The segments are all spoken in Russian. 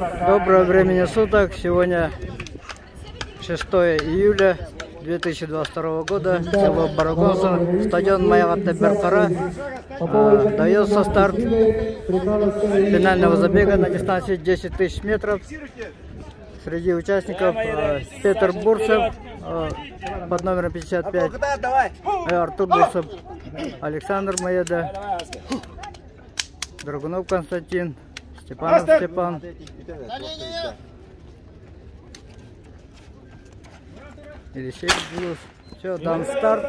Доброго времени суток. Сегодня 6 июля 2022 года. Село Барагонцево. Стадион Маягатта Беркара. Дается старт финального забега на дистанции 10 тысяч метров. Среди участников Петр Бурцев под номером 55, Артур Бурцев, Александр Маеда, Драгунов Константин, Степанов Степан. Елисеев Плюс. Все, дан старт.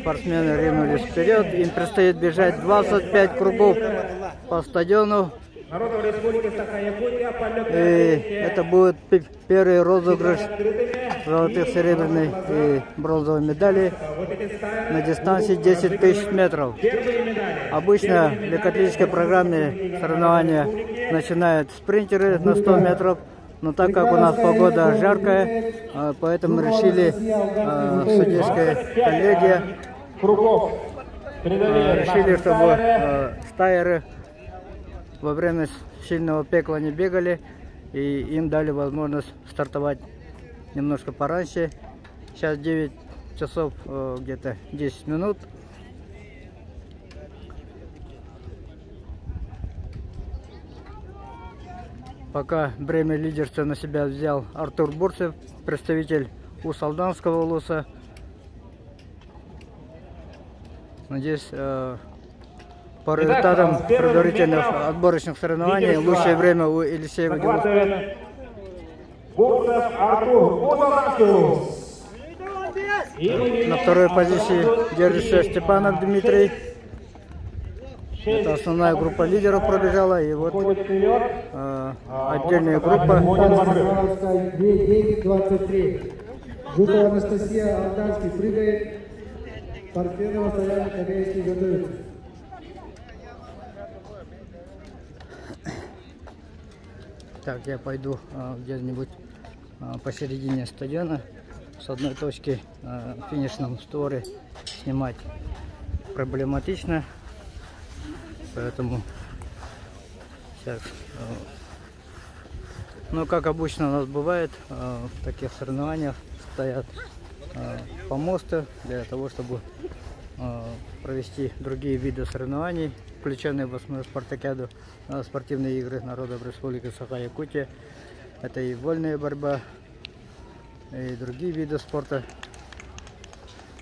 Спортсмены ринулись вперед. Им предстоит бежать 25 кругов по стадиону. И это будет первый розыгрыш золотых, серебряной и бронзовой медалей на дистанции 10 тысяч метров. Обычно в легкоатлетической программе соревнования начинают спринтеры на 100 метров. Но так как у нас погода жаркая, поэтому решили судейская коллегия, решили, чтобы стайеры во время сильного пекла не бегали, и им дали возможность стартовать немножко пораньше. Сейчас 9 часов где-то 10 минут. Пока бремя лидерства на себя взял Артур Бурцев, представитель Усалданского улуса. Надеюсь, по результатам предварительных отборочных соревнований лучшее время у Елисеева. На второй позиции держится Степанов Дмитрий. Это основная группа лидеров пробежала, и вот отдельная группа. Жукова Анастасия Алданский прыгает. Парфенова Стоян Кореевский готовится. Так, я пойду где-нибудь посередине стадиона. С одной точки в финишном створе снимать проблематично. Поэтому сейчас, ну, как обычно у нас бывает, в таких соревнованиях стоят помосты для того, чтобы провести другие виды соревнований, включенные в 8-ю спартакиаду, спортивные игры народов Республики Саха-Якутия. Это и вольная борьба, и другие виды спорта.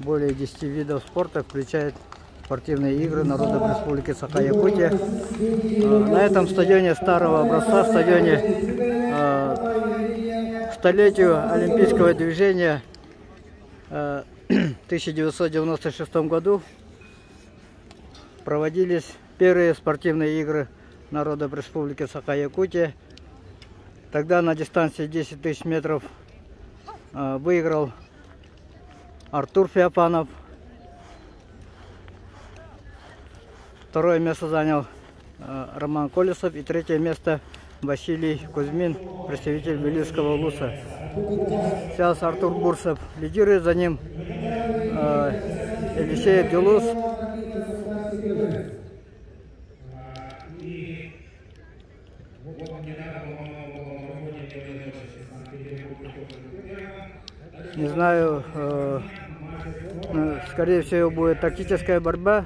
Более 10 видов спорта включает спортивные игры народов Республики Саха-Якутия. На этом стадионе старого образца, стадионе столетию олимпийского движения в 1996 году проводились первые спортивные игры народов Республики Саха-Якутия. Тогда на дистанции 10 тысяч метров выиграл Артур Феопанов. Второе место занял Роман Колесов, и третье место Василий Кузьмин, представитель Белинского улуса. Сейчас Артур Бурцев лидирует, за ним Елисеев Дюлус. Не знаю, скорее всего будет тактическая борьба.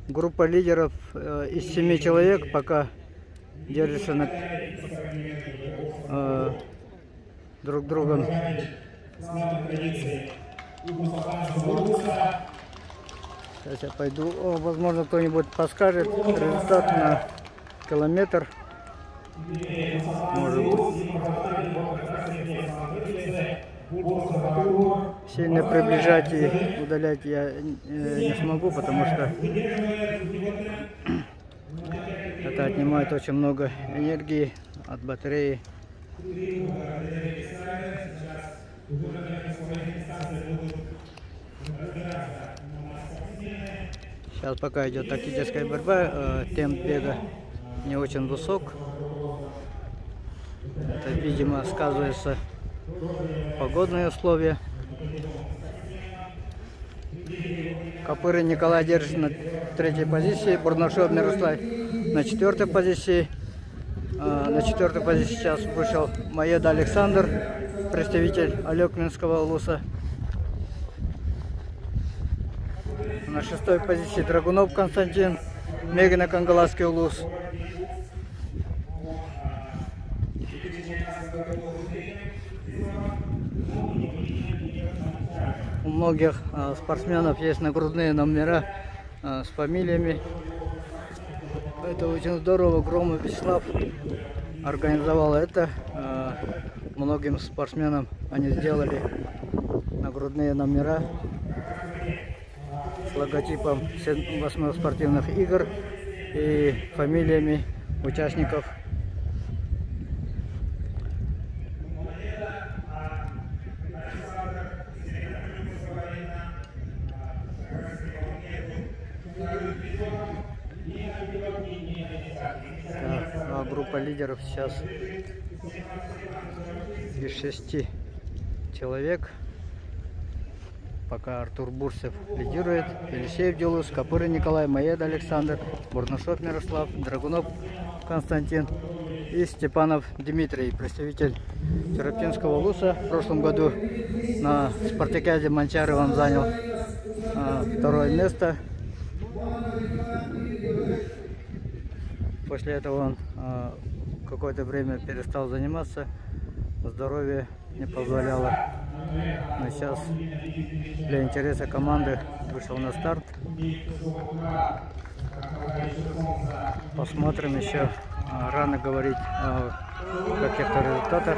Группа лидеров из 7 человек пока держится друг другом. Сейчас я пойду. Возможно, кто-нибудь подскажет результат на километр. Может быть. Сильно приближать и удалять я не смогу, потому что это отнимает очень много энергии от батареи. Сейчас пока идет тактическая борьба, темп бега не очень высок. Это, видимо, сказывается погодные условия. Копырин Николай держит на 3-й позиции, Бурнашов Мирослав на 4-й позиции. На 4-й позиции сейчас вышел Маеда Александр, представитель Алекминского улуса. На 6-й позиции Драгунов Константин, Мегино-Кангаласский улус. У многих спортсменов есть нагрудные номера с фамилиями. Это очень здорово. Громов Вячеслав организовал это. Многим спортсменам они сделали нагрудные номера с логотипом 8 спортивных игр и фамилиями участников. А группа лидеров сейчас из 6 человек. Пока Артур Бурсев лидирует, Елисеев Дилус, Капыры Николай, Маеда Александр, Бурнушов Мирослав, Драгунов Константин и Степанов Дмитрий, представитель Терапинского улуса. В прошлом году на спартакиаде Манчары он занял 2-е место. После этого он какое-то время перестал заниматься, здоровье не позволяло. Но сейчас для интереса команды вышел на старт. Посмотрим еще. Рано говорить о каких-то результатах.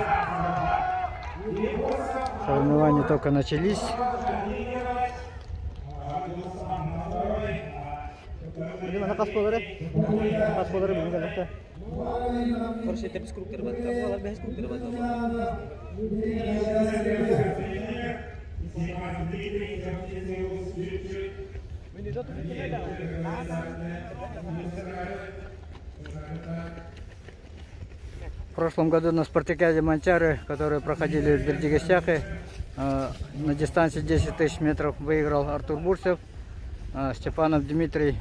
Соревнования только начались. В прошлом году на спартакиаде Манчары, которые проходили в Бердигостяхе, на дистанции 10 тысяч метров выиграл Артур Бурсев. Степанов Дмитрий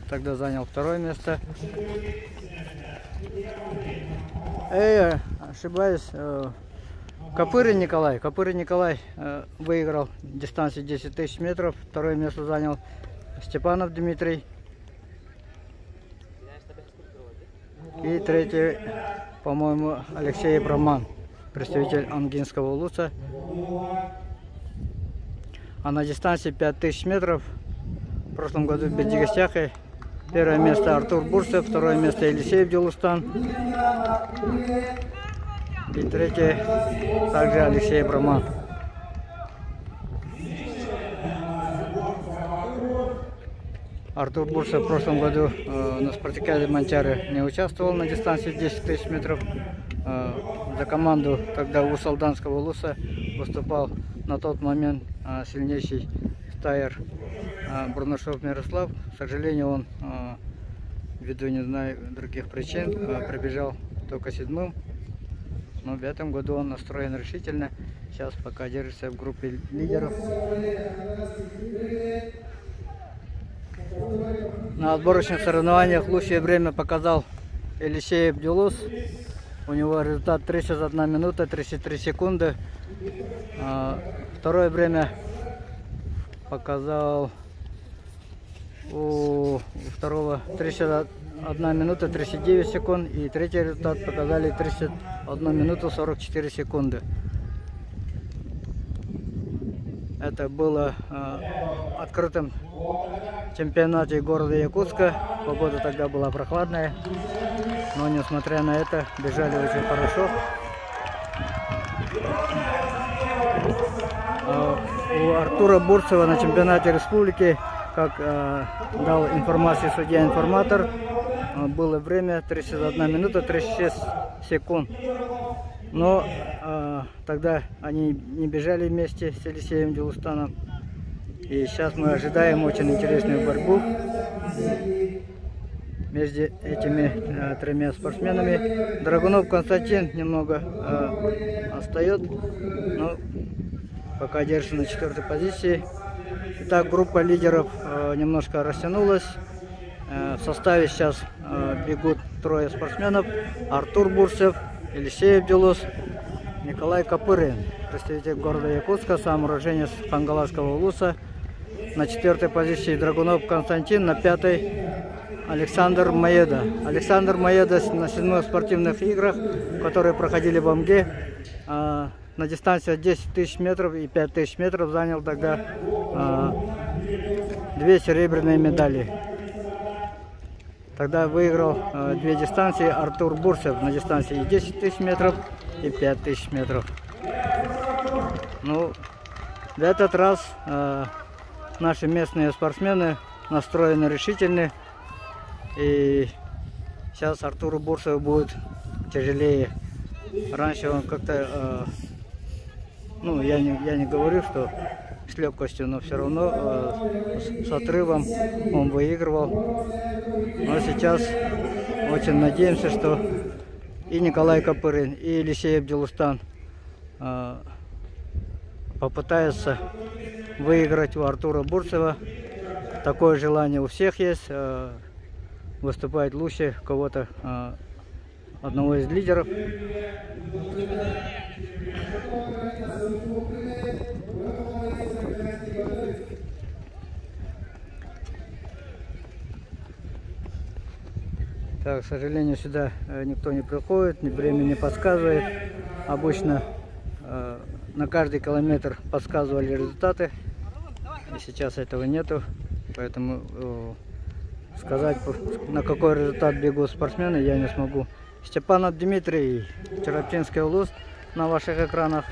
тогда занял 2-е место. Ошибаюсь. Капыры Николай выиграл дистанцию 10 тысяч метров. 2-е место занял Степанов Дмитрий. И 3-й, по-моему, Алексеев Роман, представитель Ангинского улуса. А на дистанции 5000 метров в прошлом году в Бердигостяхе 1-е место Артур Бурсев, 2-е место Елисеев Дилустан. И 3-й также Алексеев Роман. Артур Бурсев в прошлом году на спартакиаде Манчары не участвовал на дистанции 10 тысяч метров. За команду тогда у Салданского улуса выступал на тот момент сильнейший стайер Бурнушов Мирослав. К сожалению, он ввиду не знаю других причин прибежал только 7-м. Но в этом году он настроен решительно. Сейчас пока держится в группе лидеров. На отборочных соревнованиях лучшее время показал Елисеев Дилус. У него результат 31 минута 33 секунды. 2-е время показал у второго 31 минута 39 секунд. И 3-й результат показали 31 минуту 44 секунды. Это было открытым чемпионате города Якутска. Погода тогда была прохладная, но несмотря на это бежали очень хорошо. У Артура Бурсева на чемпионате республики, как дал информацию судья-информатор, было время 31 минута 36 секунд. Но тогда они не бежали вместе с Елисеем Дилустаном. И сейчас мы ожидаем очень интересную борьбу между этими 3 спортсменами. Драгунов Константин немного отстает, но пока держится на 4-й позиции. Итак, группа лидеров немножко растянулась. В составе сейчас бегут трое спортсменов: Артур Бурцев, Елисей Абдюлус, Николай Копырин, представитель города Якутска, сам уроженец Хангаласского улуса. На 4-й позиции Драгунов Константин, на 5-й Александр Маеда. Александр Маеда на 7-х спортивных играх, которые проходили в Амге, на дистанции 10 тысяч метров и 5 тысяч метров занял тогда 2 серебряные медали. Тогда выиграл 2 дистанции Артур Бурцев на дистанции 10 тысяч метров и 5 тысяч метров. Ну, в этот раз наши местные спортсмены настроены решительны. И сейчас Артуру Бурцеву будет тяжелее. Раньше он как-то, ну, я не говорю, что с легкостью, но все равно с отрывом он выигрывал. Но сейчас очень надеемся, что и Николай Копырин, и Елисей Абдюлустан попытаются выиграть у Артура Бурцева. Такое желание у всех есть. Выступает лучше кого-то, одного из лидеров. Так, к сожалению, сюда никто не приходит, время не подсказывает. Обычно на каждый километр подсказывали результаты, и сейчас этого нету, поэтому сказать, на какой результат бегут спортсмены, я не смогу. Степанов Дмитрий, Чероптинский улус на ваших экранах.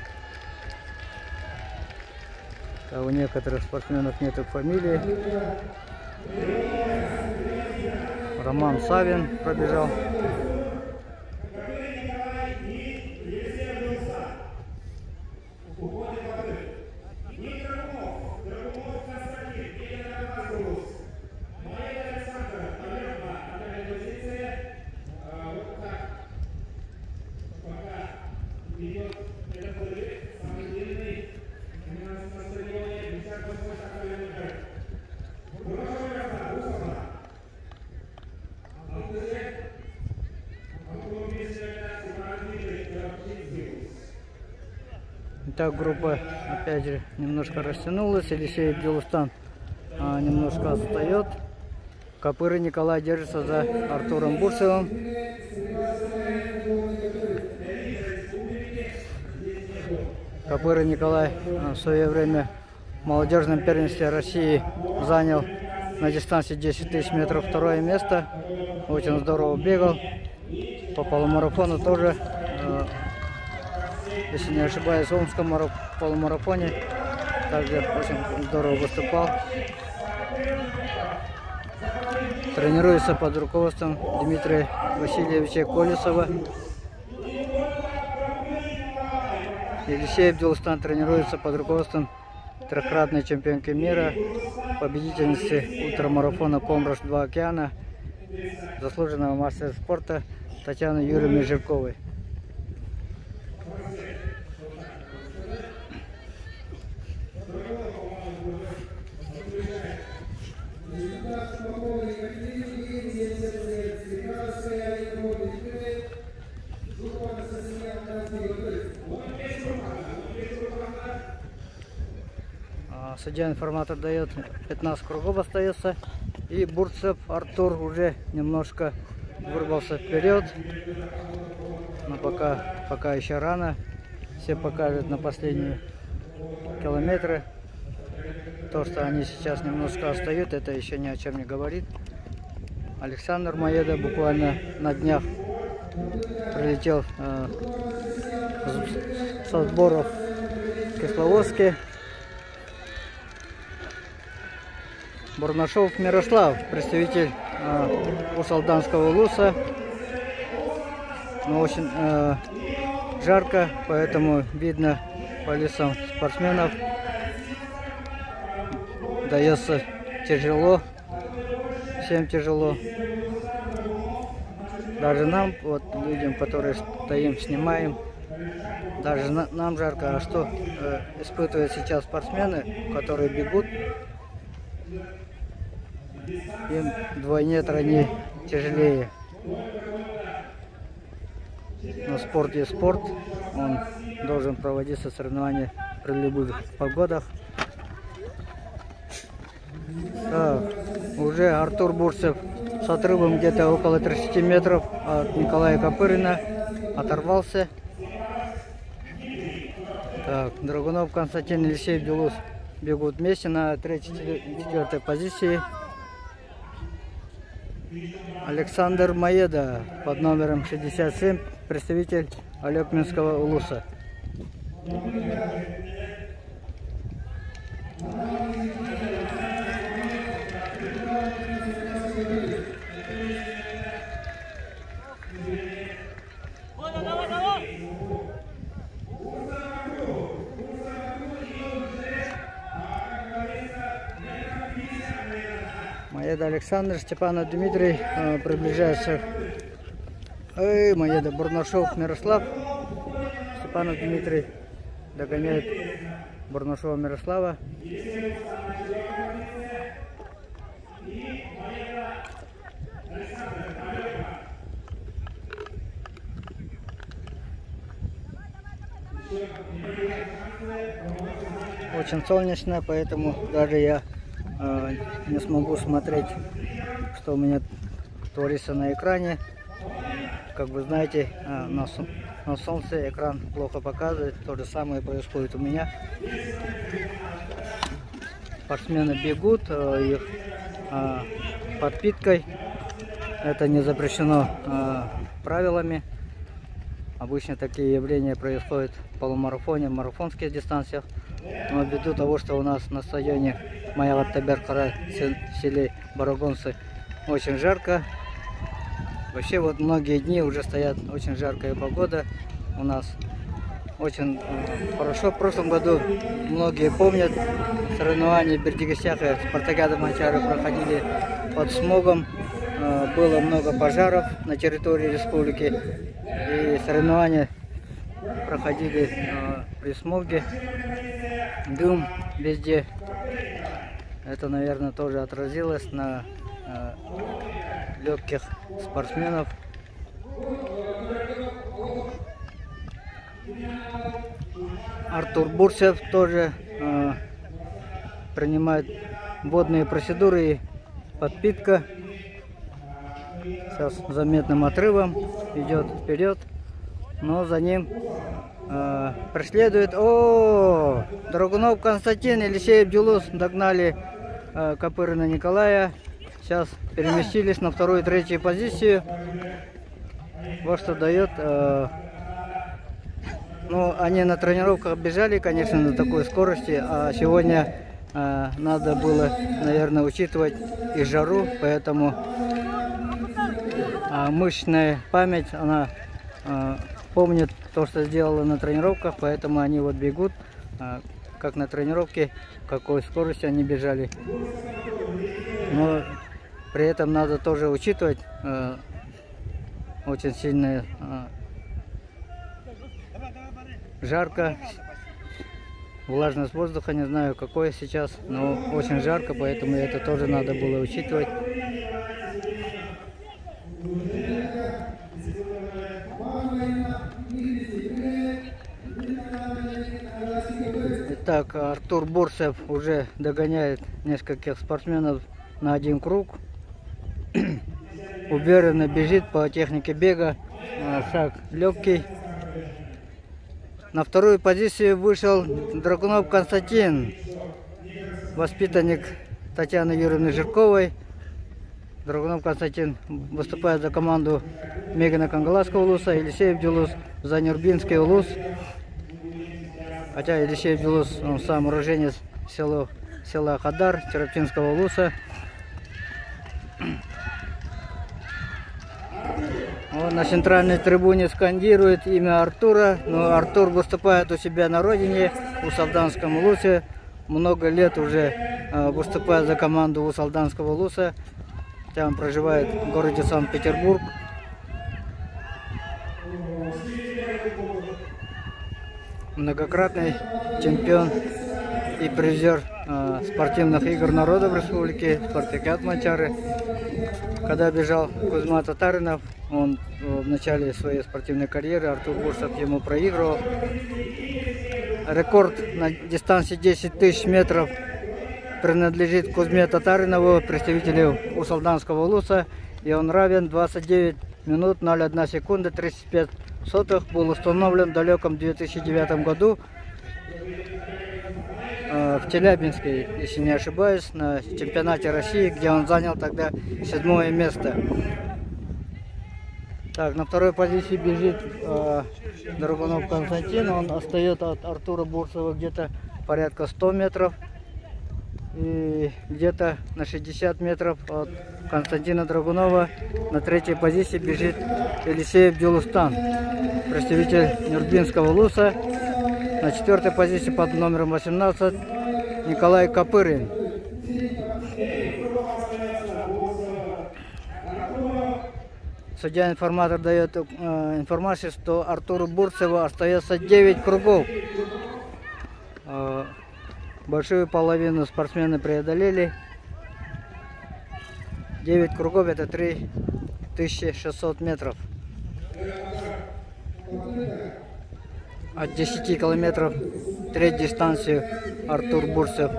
А у некоторых спортсменов нету фамилии. Роман Савин пробежал. Так, группа опять же немножко растянулась. Елисей Абдюлустан немножко отстает. Копыры Николай держится за Артуром Бурцевым. Копыры Николай в свое время в молодежном первенстве России занял на дистанции 10 тысяч метров 2-е место. Очень здорово бегал. По полумарафону тоже, если не ошибаюсь, в омском полумарафоне также очень здорово выступал. Тренируется под руководством Дмитрия Васильевича Колесова. Елисей Абдюлустан тренируется под руководством трехкратной чемпионки мира, победительницы ультрамарафона Комраш-2 океана, заслуженного мастера спорта Татьяны Юрьевны Жирковой. Судья информатор дает 15 кругов остается, и Бурцев Артур уже немножко вырвался вперед, но пока еще рано. Все покажут на последние километры. То, что они сейчас немножко отстают, это еще ни о чем не говорит. Александр Маеда буквально на днях прилетел со сборов в Кисловодске. Бурнашов Мирослав, представитель Усалданского улуса. Но очень жарко, поэтому видно по лицам спортсменов. Дается тяжело, всем тяжело. Даже нам, вот людям, которые стоим, снимаем, даже нам жарко. А что испытывают сейчас спортсмены, которые бегут? Им вдвойне, тройне тяжелее. Но спорт есть спорт. Он должен проводиться соревнования при любых погодах. Так, уже Артур Бурцев с отрывом где-то около 30 метров от Николая Копырина оторвался. Так, Драгунов Константин, Елисеев Дюлус бегут вместе на 3-4 позиции. Александр Маеда под номером 67, представитель Алекминского улуса. Маеда Александр, Степанов Дмитрий приближается. Маеда Бурнашов Мирослав. Степанов Дмитрий догоняет Бурнашова Мирослава. Очень солнечно, поэтому даже я не смогу смотреть, что у меня творится на экране. Как вы знаете, на солнце экран плохо показывает. То же самое происходит у меня. Спортсмены бегут, их подпиткой. Это не запрещено правилами. Обычно такие явления происходят в полумарафоне, в марафонских дистанциях. Но ввиду того, что у нас на стадионе Моя Табер-Кара в селе Барагонцы очень жарко. Вообще вот многие дни уже стоят очень жаркая погода. У нас очень хорошо. В прошлом году многие помнят соревнования Бердигасяха, Спартакиада Манчары проходили под смогом. Было много пожаров на территории республики. И соревнования проходили при смоге. Дым везде. Это, наверное, тоже отразилось на легких спортсменов. Артур Бурцев тоже принимает водные процедуры и подпитка. Сейчас с заметным отрывом идет вперед, но за ним преследует. Драгунов Константин, Елисеев Дюлус догнали Копырина Николая. Сейчас переместились на вторую и третью позицию. Вот что дает. Ну, они на тренировках бежали, конечно, на такой скорости, а сегодня надо было, наверное, учитывать и жару, поэтому мышечная память, она помнит то, что сделала на тренировках, поэтому они вот бегут, как на тренировке, какой скоростью они бежали. Но при этом надо тоже учитывать очень сильная жарко, влажность воздуха, не знаю какое сейчас, но очень жарко, поэтому это тоже надо было учитывать. Итак, Артур Бурцев уже догоняет нескольких спортсменов на один круг. Уверенно бежит по технике бега, шаг легкий. На вторую позицию вышел Драгунов Константин, воспитанник Татьяны Юрьевны Жирковой. Драгунов Константин выступает за команду Мегана Кангаласского улуса, Елисеев Дюлус за Нюрбинский улус. Хотя Елисеев Дюлус, он сам уроженец села Хадар, Черептинского улуса. Он на центральной трибуне скандирует имя Артура, но Артур выступает у себя на родине, в Усалданском улусе. Много лет уже выступает за команду Усалданского улуса. Хотя он проживает в городе Санкт-Петербург. Многократный чемпион и призер спортивных игр народов республики, спартакиад Манчары. Когда бежал Кузьма Татаринов, он в начале своей спортивной карьеры, Артур Бурцев ему проигрывал. Рекорд на дистанции 10 тысяч метров принадлежит Кузьме Татаринову, представителю Усалданского улуса, и он равен 29 минут 0,1 секунда 35 сотых. Был установлен в далеком 2009 году в Челябинске, если не ошибаюсь, на чемпионате России, где он занял тогда 7-е место. Так, на второй позиции бежит Драгунов Константин. Он отстает от Артура Бурцева где-то порядка 100 метров. И где-то на 60 метров от Константина Драгунова на третьей позиции бежит Елисеев Дюлустан, представитель Нюрбинского улуса. На четвертой позиции под номером 18 Николай Копырин. Судья-информатор дает информацию, что Артуру Бурцеву остается 9 кругов. Большую половину спортсмены преодолели. 9 кругов — это 3600 метров. От 10 километров треть дистанцию Артур Бурцев,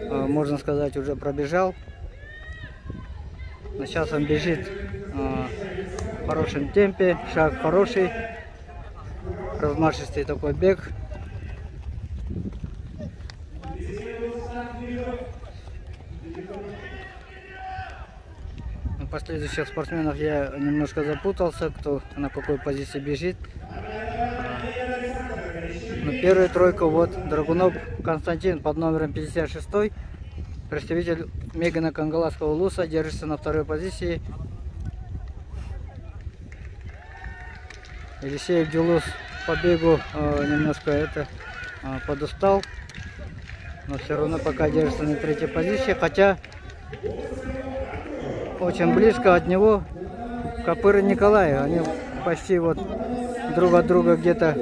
можно сказать, уже пробежал. Но сейчас он бежит в хорошем темпе, шаг хороший, размашистый такой бег. На последующих спортсменов я немножко запутался, кто на какой позиции бежит. Но первую тройку вот Драгунов Константин под номером 56, представитель Мегано-Кангаласского улуса, держится на второй позиции. Елисеев Дюлус по бегу немножко подустал, но все равно пока держится на третьей позиции, хотя очень близко от него Копырин Николай. Они почти вот друг от друга где-то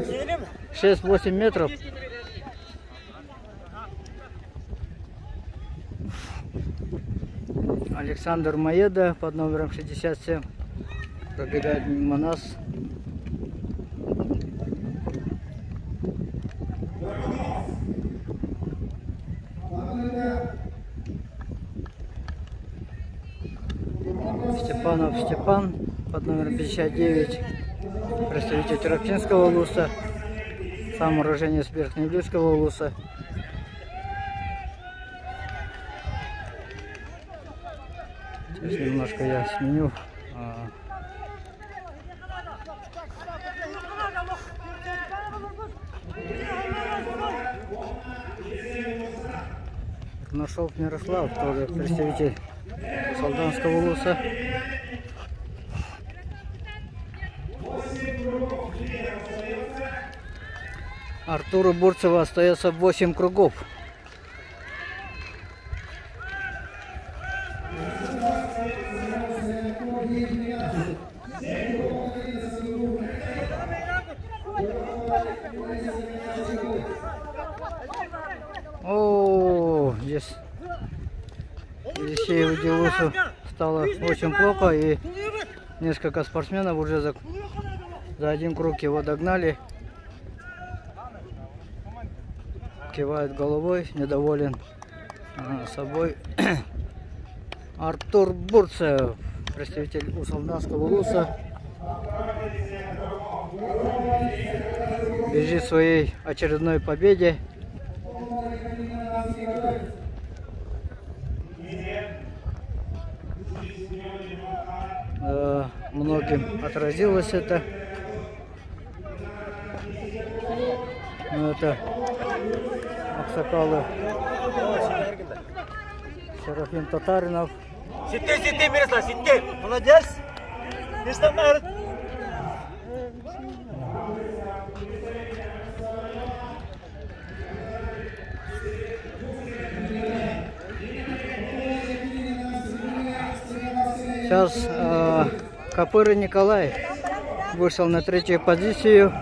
6-8 метров. Александр Маеда под номером 67 пробегает мимо нас. Степанов Степан под номером 59, представитель Терапинского улуса, сам уроженец Верхнеуглицкого улуса. Сейчас немножко я сменю. Нашел Мирослав, тоже представитель Солданского улуса. Артуру Бурцеву остается 8 кругов. О, здесь Елисееву Дюлусу стало очень плохо, и несколько спортсменов уже за один круг его догнали. Кивает головой, недоволен собой. Артур Бурцев, представитель Усалданского улуса, бежит своей очередной победе. Многим отразилось это. Но это Аксакалы Серафим Татаринов. Сидите, Мирослав, сидите. Молодец. Сейчас Копырин Николай вышел на третью позицию.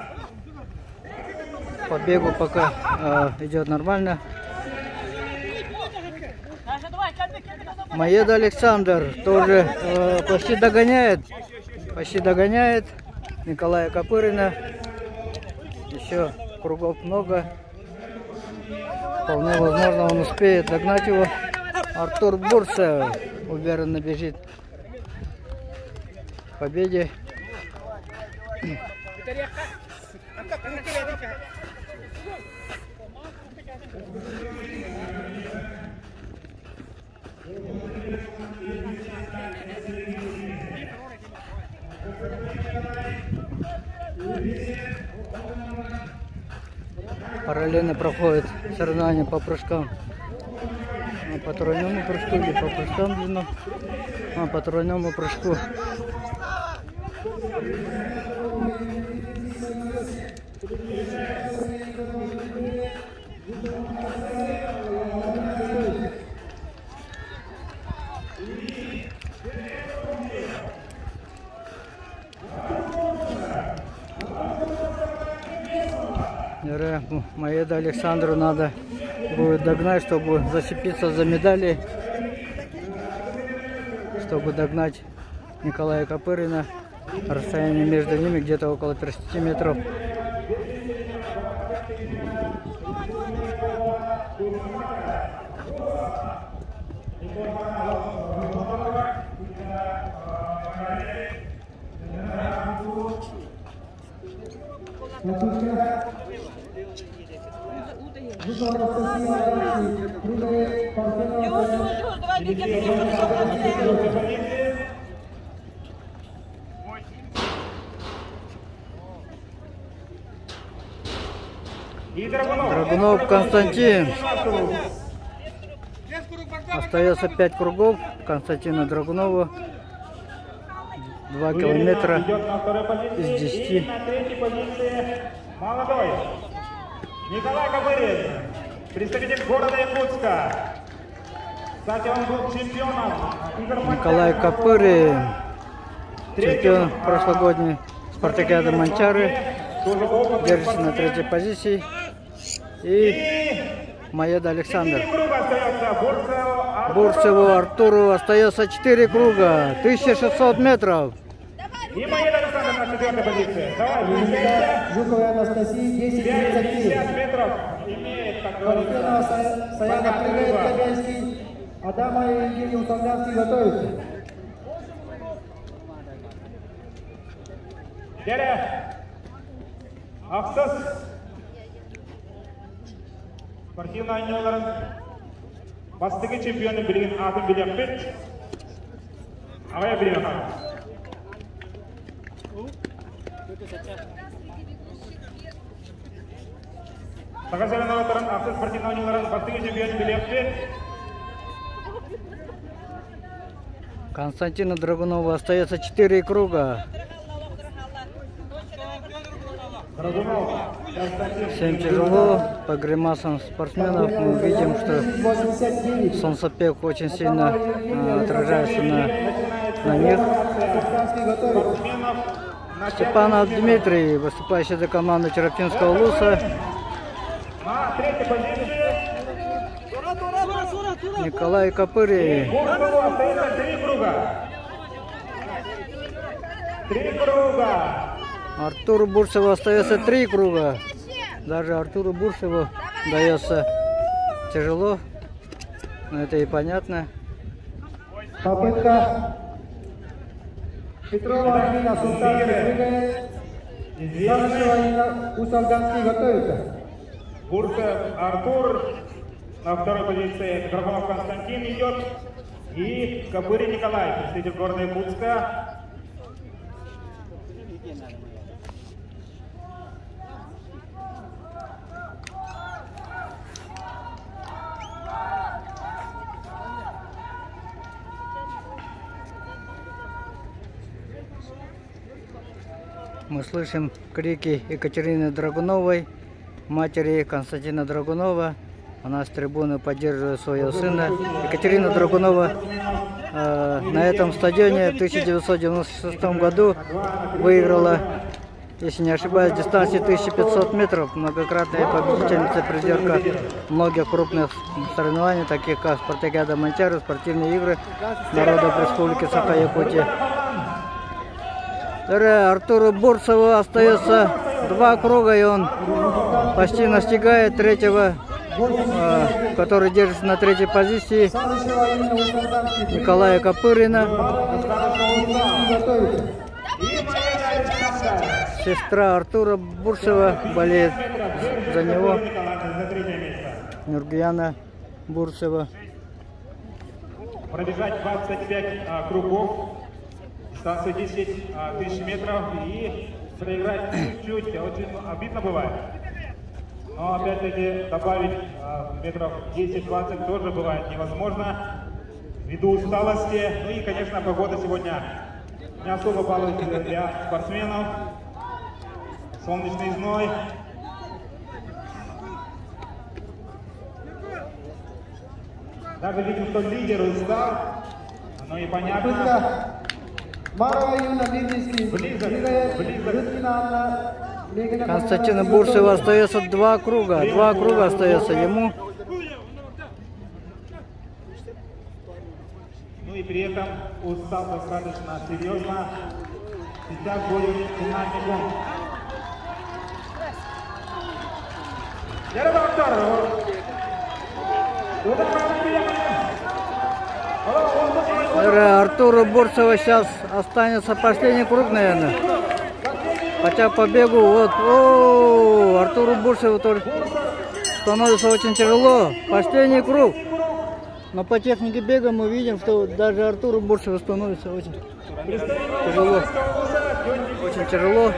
По бегу пока идет нормально. Маеда Александр тоже почти догоняет. Николая Копырина. Еще кругов много. Вполне возможно, он успеет догнать его. Артур Бурцев уверенно бежит к победе. Параллельно проходит соревнования по прыжкам. По тройному прыжку или по прыжкам длину. По тройному прыжку. Маеда Александру надо будет догнать, чтобы зацепиться за медали, чтобы догнать Николая Копырина. Расстояние между ними где-то около 30 метров. Драгунов Константин. Остается 5 кругов Константина Драгунова. 2 километра из 10. Молодой Николай Копырин, представитель города Якутска. Кстати, он был чемпионом. Николай Копырин, чемпион прошлогодней спартакиады Манчары, держится на 3-й позиции. И Маеда Александр. Бурцеву Артуру остается 4 круга, 1600 метров. И Маеда Александр на 4-й позиции. Жукова Анастасия, 10 метров. Имеет, как говорится, Саяна прыгает Кобяйский. Адама и Евгений Усолдянский готовятся. Дере. Аксас. Спортивный ойыншыларын бастығы чемпионы білген атын білем бет. Ағая білем аға. Сағасырын алатарын ақсыз спортивный ойыншыларын бастығы чемпионы білем бет. Константину Драгунову остается 4 круга. Всем тяжело. По гримасам спортсменов мы видим, что солнцепек очень сильно отражается на них. Степанов Дмитрий, выступающий за команду Чероптинского Луса. Николай Копырин. 3 круга. Артуру Бурцеву остается 3 круга. Даже Артуру Бурцеву дается тяжело. Но это и понятно. Попытка Петрова Армина Султанов прыгает. Заношева Усолдянский готовится. Бурцев Артур. На 2-й позиции Драгунов Константин идет. И Копырин Николай, представитель города Якутска. Мы слышим крики Екатерины Драгуновой, матери Константина Драгунова. Она с трибуны поддерживает своего сына. Екатерина Драгунова на этом стадионе в 1996 году выиграла если не ошибаюсь, дистанции 1500 метров. Многократная победительница, призерка многих крупных соревнований, таких как Спартакиада Монтяро, спортивные игры народов Республики Саха-Якутия. Артуру Бурцеву остается 2 круга, и он почти настигает третьего, который держится на 3-й позиции, Николая Копырина. Сестра Артура Бурцева болеет за него, Нургияна Бурцева. Пробежать 25 кругов, дистанцию 10 тысяч метров и проиграть чуть-чуть, очень обидно бывает. Но опять-таки добавить метров 10-20 тоже бывает невозможно ввиду усталости. Ну и, конечно, погода сегодня не особо балует для спортсменов. Солнечный зной. Даже видим, что лидер устал. Ну и понятно. Константину Бурцеву остается 2 круга. 2 круга остается ему. Ну и при этом устал достаточно серьезно. Сейчас будет финальный гонг. Артуру Бурцеву сейчас останется последний круг, наверное. Хотя по бегу, вот, Артуру Бурцеву тоже становится очень тяжело. Последний круг. Но по технике бега мы видим, что даже Артуру Бурцеву становится очень тяжело. Очень тяжело.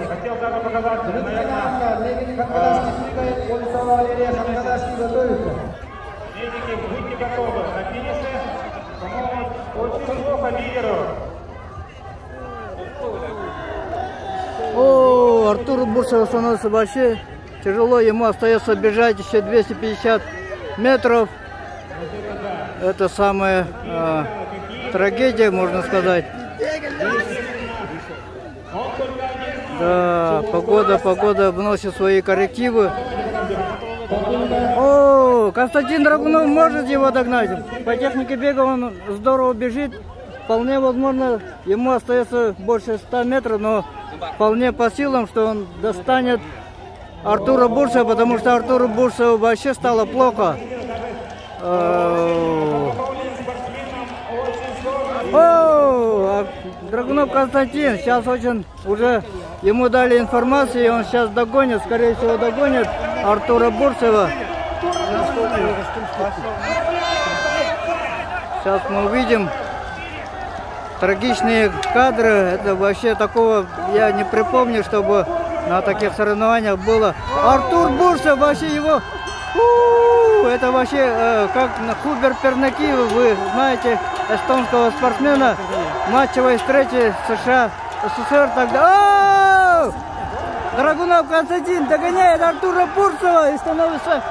Хотел даже показать, медики, будьте готовы. На финише, по-моему, очень плохо лидеру. Артуру Бурцеву становится вообще тяжело. Ему остается бежать еще 250 метров. Это самая трагедия, можно сказать. Да, погода вносит свои коррективы. Константин Драгунов может его догнать. По технике бега он здорово бежит. Вполне возможно, ему остается больше 100 метров, но вполне по силам, что он достанет Артура Бурцева, потому что Артуру Бурцеву вообще стало плохо. Драгунов Константин сейчас уже ему дали информацию, и он сейчас догонит, скорее всего догонит Артура Бурцева. Сейчас мы увидим трагичные кадры. Это вообще такого я не припомню, чтобы на таких соревнованиях было. Артур Бурцев вообще его... Это вообще как Хубер Пернаки, вы знаете, эстонского спортсмена, матчевой встречи США-СССР тогда. Драгунов Константин догоняет Артура Бурцева и становится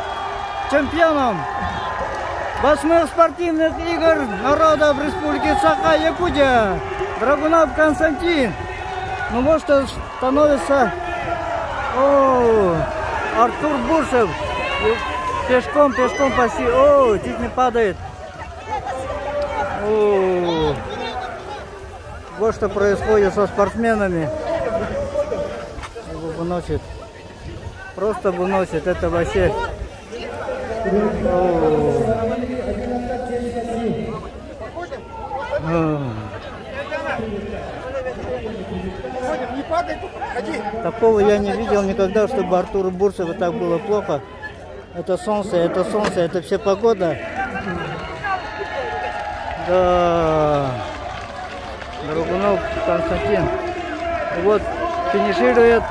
чемпионом 8-х спортивных игр народов Республики Саха-Якутия. Драгунов Константин. Ну вот что становится Артур Бурцев. Пешком почти. Чуть не падает. Вот что происходит со спортсменами. Его выносит. Просто выносит. Это вообще... Такого я не видел никогда, чтобы Артуру Бурцеву так было плохо. Это солнце, это все погода. Да. Драгунов Константин. И вот финиширует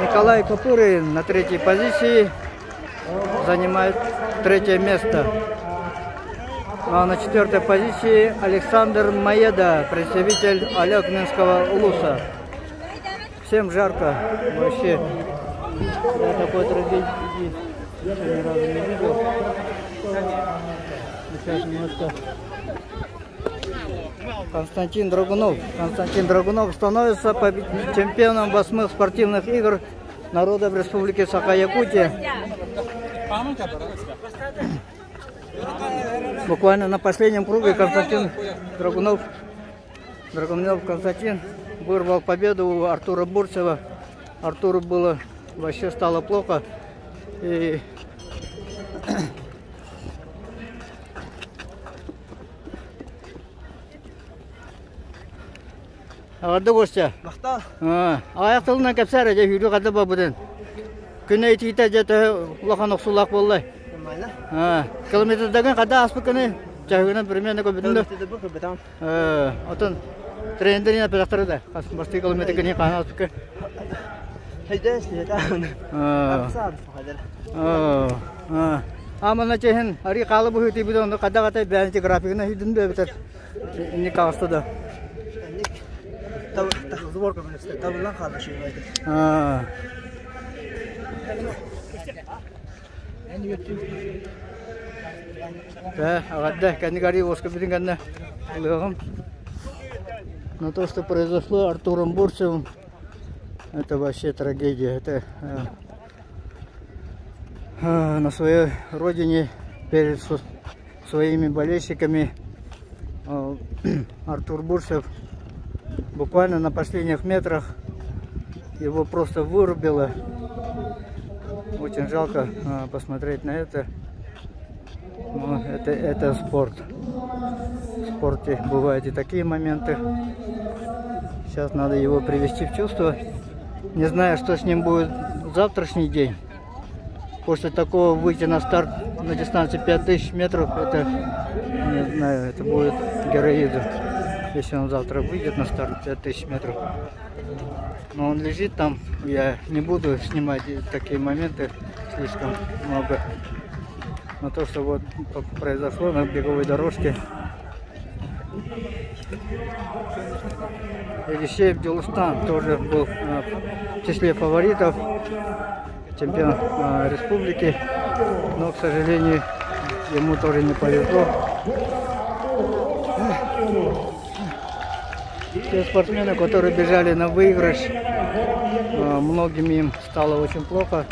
Николай Копырин на 3-й позиции. Занимает 3-е место. А на 4-й позиции Александр Маеда, представитель Алекминского улуса. Всем жарко вообще. Я такой трагедии ни разу не видел. Сейчас немножко Константин Драгунов. Константин Драгунов становится чемпионом 8-х спортивных игр народов Республики Саха-Якутия. Буквально на последнем круге Константин Драгунов Константин вырвал победу у Артура Бурцева. Артуру вообще стало плохо. И Ағарды көшті? Мақтал. Аяқтылынан кәпсәрі де үйді қады ба бұдын? Күні етейті жәті ұлақан ұқсулақ болай. Километрдеген қады аспы күні? Жағығынан бірменді көбітінді? Отын трендеріне педақтары да? Қасын басты километр күні қаны аспы күні? Хайда істейді. Амана чехін ари қалы бұғы өтей бұды онды қада-қатай бәнті графигіне үйдің бе бітір? Не қағысты да? Сборка министерства. Табылан қалды шейбайды. Да, ағадда, кәнігari осқа бітін кәнді ұлығым. Но то, что произошло Артуром Бурцевым, это вообще трагедия. Это на своей родине перед своими болельщиками Артур Бурцев буквально на последних метрах его просто вырубило. Очень жалко посмотреть на это. Но это спорт. В спорте бывают и такие моменты. Сейчас надо его привести в чувство. Не знаю, что с ним будет в завтрашний день. После такого выйти на старт на дистанции 5000 метров, это, не знаю, это будет героизм. Если он завтра выйдет на старт 5000 метров. Но он лежит там, я не буду снимать такие моменты слишком много. Но то, что вот произошло на беговой дорожке. Елисеев Дилустан тоже был в числе фаворитов, чемпион республики, но, к сожалению, ему тоже не повезло. Те спортсмены, которые бежали на выигрыш, многим им стало очень плохо.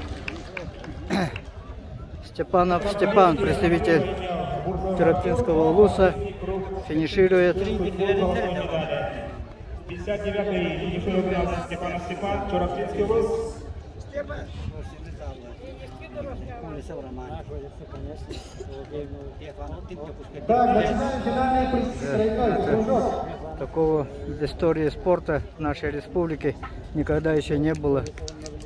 Степанов Степан, представитель Тераптинского улуса, финиширует. 59-й финиширует Степанов Степан, Тераптинский улус. Такого в истории спорта нашей республики никогда еще не было,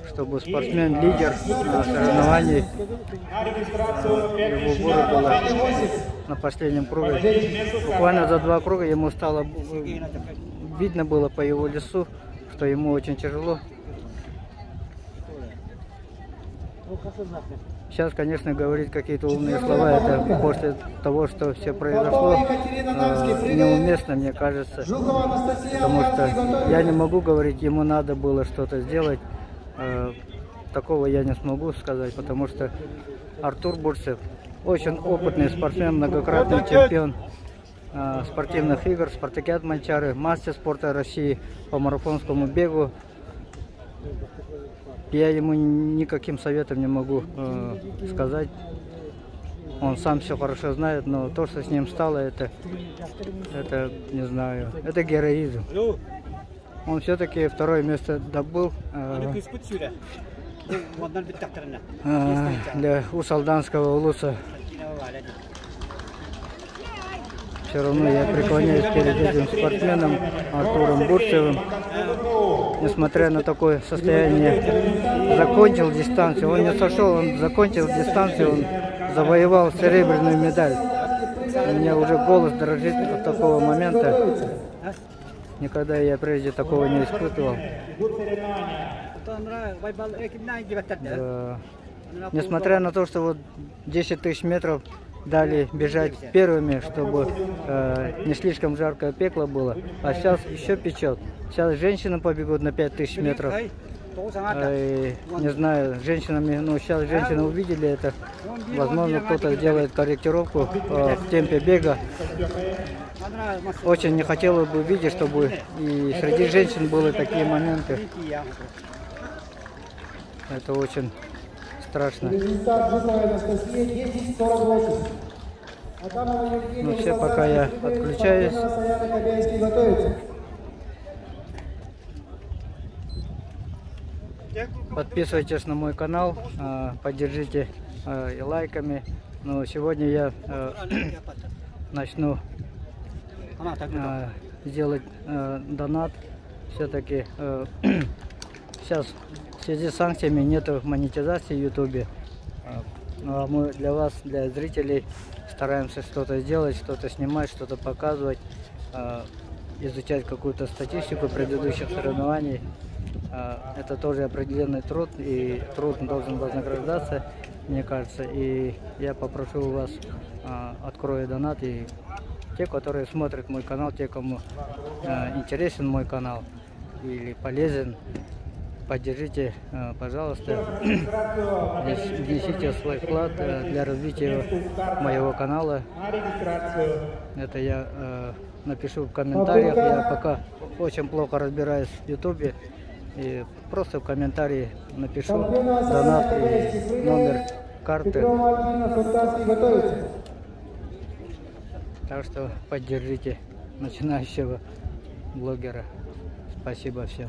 чтобы спортсмен-лидер на соревновании его вырубило на последнем круге. Буквально за 2 круга ему стало видно было по его лицу, что ему очень тяжело. Сейчас, конечно, говорить какие-то умные слова, это после того, что все произошло, неуместно, мне кажется, потому что я не могу говорить, ему надо было что-то сделать, такого я не смогу сказать, потому что Артур Бурцев очень опытный спортсмен, многократный чемпион спортивных игр, спартакиад Манчары, мастер спорта России по марафонскому бегу. Я ему никаким советом не могу сказать. Он сам все хорошо знает, но то, что с ним стало, это не знаю, это героизм. Он все-таки 2-е место добыл для Усалданского улуса. Все равно я преклоняюсь перед этим спортсменом Артуром Бурцевым. Несмотря на такое состояние, закончил дистанцию. Он не сошел, он закончил дистанцию, он завоевал серебряную медаль. У меня уже голос дрожит от такого момента. Никогда я прежде такого не испытывал. Несмотря на то, что вот 10 000 метров дали бежать первыми, чтобы не слишком жаркое пекло было, а сейчас еще печет. Сейчас женщины побегут на 5000 метров. Не знаю, женщинами, ну сейчас женщины увидели это. Возможно, кто-то сделает корректировку в темпе бега. очень не хотелось бы видеть, чтобы и среди женщин были такие моменты. Это очень страшно. Результат Жукова Анастасия 10:48. Адамова Евгения. Ну все, пока я отключаюсь. Саяна Кобянский готовится. Подписывайтесь на мой канал, поддержите и лайками. Но сегодня я начну делать донат. Все-таки сейчас в связи с санкциями нету монетизации в YouTube. Ну, а мы для вас, для зрителей, стараемся что-то сделать, что-то снимать, что-то показывать, изучать какую-то статистику предыдущих соревнований. Это тоже определенный труд, и труд должен вознаграждаться, мне кажется. И я попрошу у вас, открою донат, и те, которые смотрят мой канал, те, кому интересен мой канал или полезен, поддержите, пожалуйста, внесите свой вклад для развития моего канала. Это я напишу в комментариях. Я пока очень плохо разбираюсь в YouTube. И просто в комментарии напишу донат и номер карты. Так что поддержите начинающего блогера. Спасибо всем.